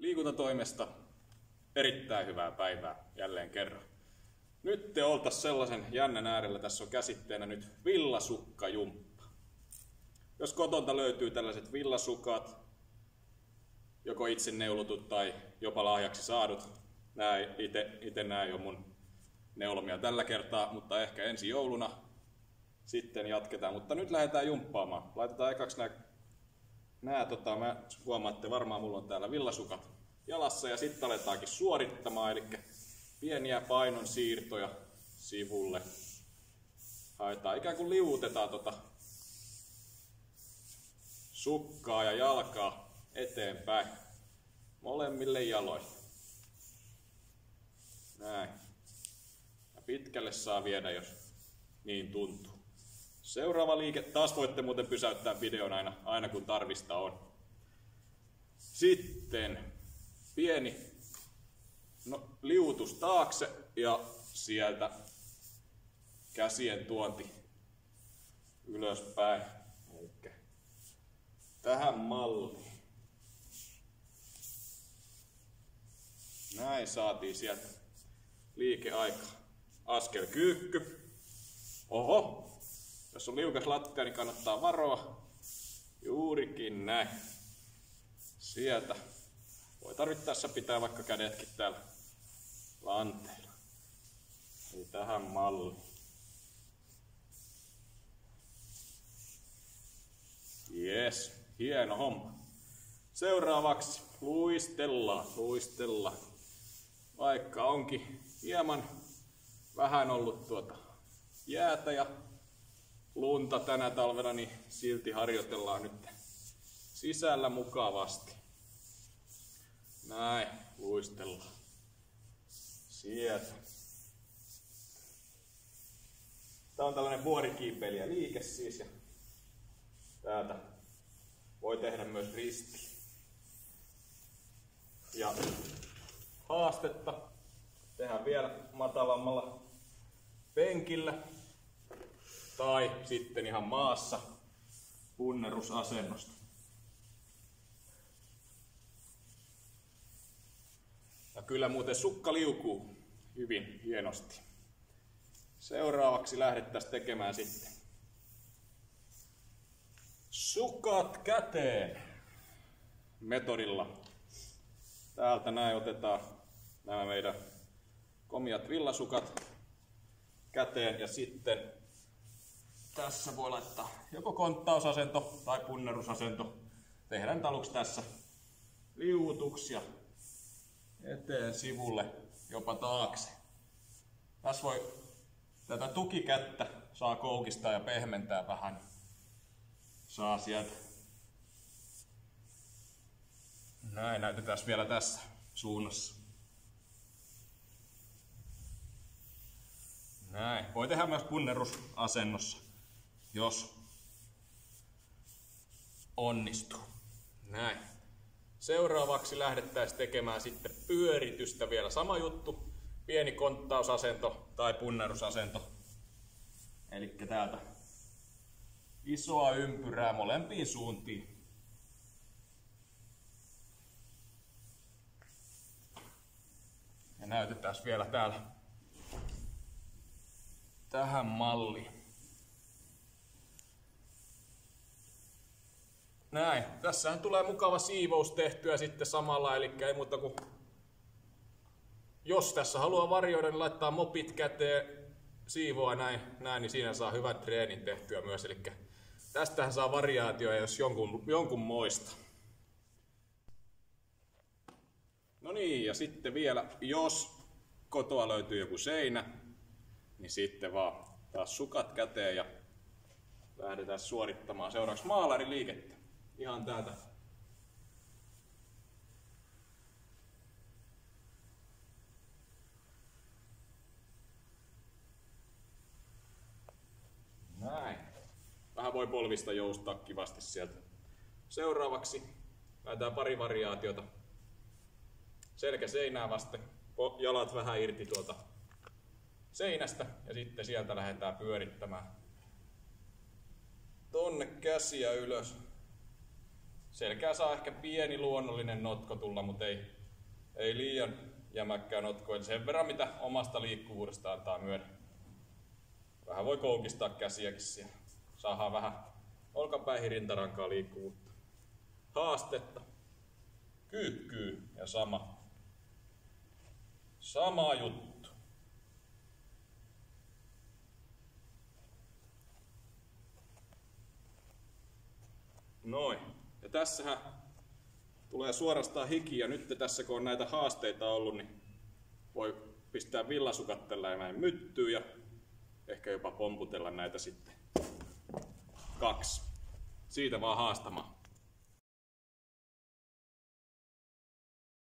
liikuntatoimesta. Erittäin hyvää päivää jälleen kerran. Nyt te oltais sellaisen jännän äärellä, tässä on käsitteenä nyt villasukkajumppa. Jos kotolta löytyy tällaiset villasukat, joko itse neulotut tai jopa lahjaksi saadut, itse nää ei ole mun neulomia tällä kertaa, mutta ehkä ensi jouluna sitten jatketaan. Mutta nyt lähdetään jumppaamaan. Laitetaan ekaksi mä huomaatte varmaan mulla on täällä villasukat jalassa ja sitten aletaankin suorittamaan, eli pieniä painon siirtoja sivulle. Haetaan ikään kuin liuutetaan sukkaa ja jalkaa eteenpäin molemmille jaloille. Näin. Ja pitkälle saa viedä, jos niin tuntuu. Seuraava liike, taas voitte muuten pysäyttää videon aina kun tarvista on. Sitten pieni liuutus taakse ja sieltä käsien tuonti ylöspäin. Elikkä tähän malliin. Näin saatiin sieltä liikeaikaa. Askel kyykky. Oho! Jos on liukas lattia, niin kannattaa varoa. Juurikin näin. Sieltä. Voi tarvittaessa pitää vaikka kädetkin täällä lanteilla. Eli tähän malliin. Jes, hieno homma. Seuraavaksi luistellaan. Vaikka onkin hieman vähän ollut jäätä ja lunta tänä talvena, niin silti harjoitellaan nyt sisällä mukavasti. Näin, luistellaan. Sieltä. Tää on tällainen vuorikiipeilijä liike siis, ja täältä voi tehdä myös risti. Ja haastetta tehdään vielä matalammalla penkillä tai sitten ihan maassa punnerusasennosta. Ja kyllä muuten sukka liukuu hyvin hienosti. Seuraavaksi lähdettäisiin tekemään sitten sukat käteen metodilla. Täältä näin otetaan nämä meidän komiat villasukat käteen ja sitten tässä voi laittaa joko konttausasento tai punnerusasento. Tehdään aluksi tässä liuutuksia eteen, sivulle, jopa taakse. Tässä voi tätä tukikättä saa koukistaa ja pehmentää vähän. Saa sieltä. Näin näytetään vielä tässä suunnassa. Näin. Voi tehdä myös punnerusasennossa, jos onnistuu. Näin. Seuraavaksi lähdettäisiin tekemään sitten pyöritystä vielä. Sama juttu. Pieni konttausasento tai punnerusasento. Eli täältä isoa ympyrää molempiin suuntiin. Ja näytetään vielä täällä tähän malliin. Näin. Tässähän tulee mukava siivous tehtyä sitten samalla, eli ei muuta kuin jos tässä haluaa varjoida, niin laittaa mopit käteen, siivoa näin, niin siinä saa hyvän treenin tehtyä myös. Eli tästähän saa variaatioja, jos jonkun moista. No niin, ja sitten vielä, jos kotoa löytyy joku seinä, niin sitten vaan taas sukat käteen ja lähdetään suorittamaan seuraavaksi maalariliikettä. Ihan täältä. Näin. Vähän voi polvista joustaa kivasti sieltä. Seuraavaksi lähdetään pari variaatiota. Selkä seinää vasten, jalat vähän irti tuolta seinästä ja sitten sieltä lähdetään pyörittämään tonne käsiä ylös. Selkää saa ehkä pieni luonnollinen notko tulla, mutta Ei liian jämäkkää notkoa, sen verran mitä omasta liikkuvuudesta antaa myöden. Vähän voi koukistaa käsiäkin siellä. Saadaan vähän olkapäihin rintarankaa liikkuvuutta. Haastetta. Kyykkyy ja sama juttu. Noin. Ja tässähän tulee suorastaan hiki, ja nyt tässä kun on näitä haasteita ollut, niin voi pistää villasukat tällä näin myttyyn ja ehkä jopa pomputella näitä sitten 2. Siitä vaan haastamaan.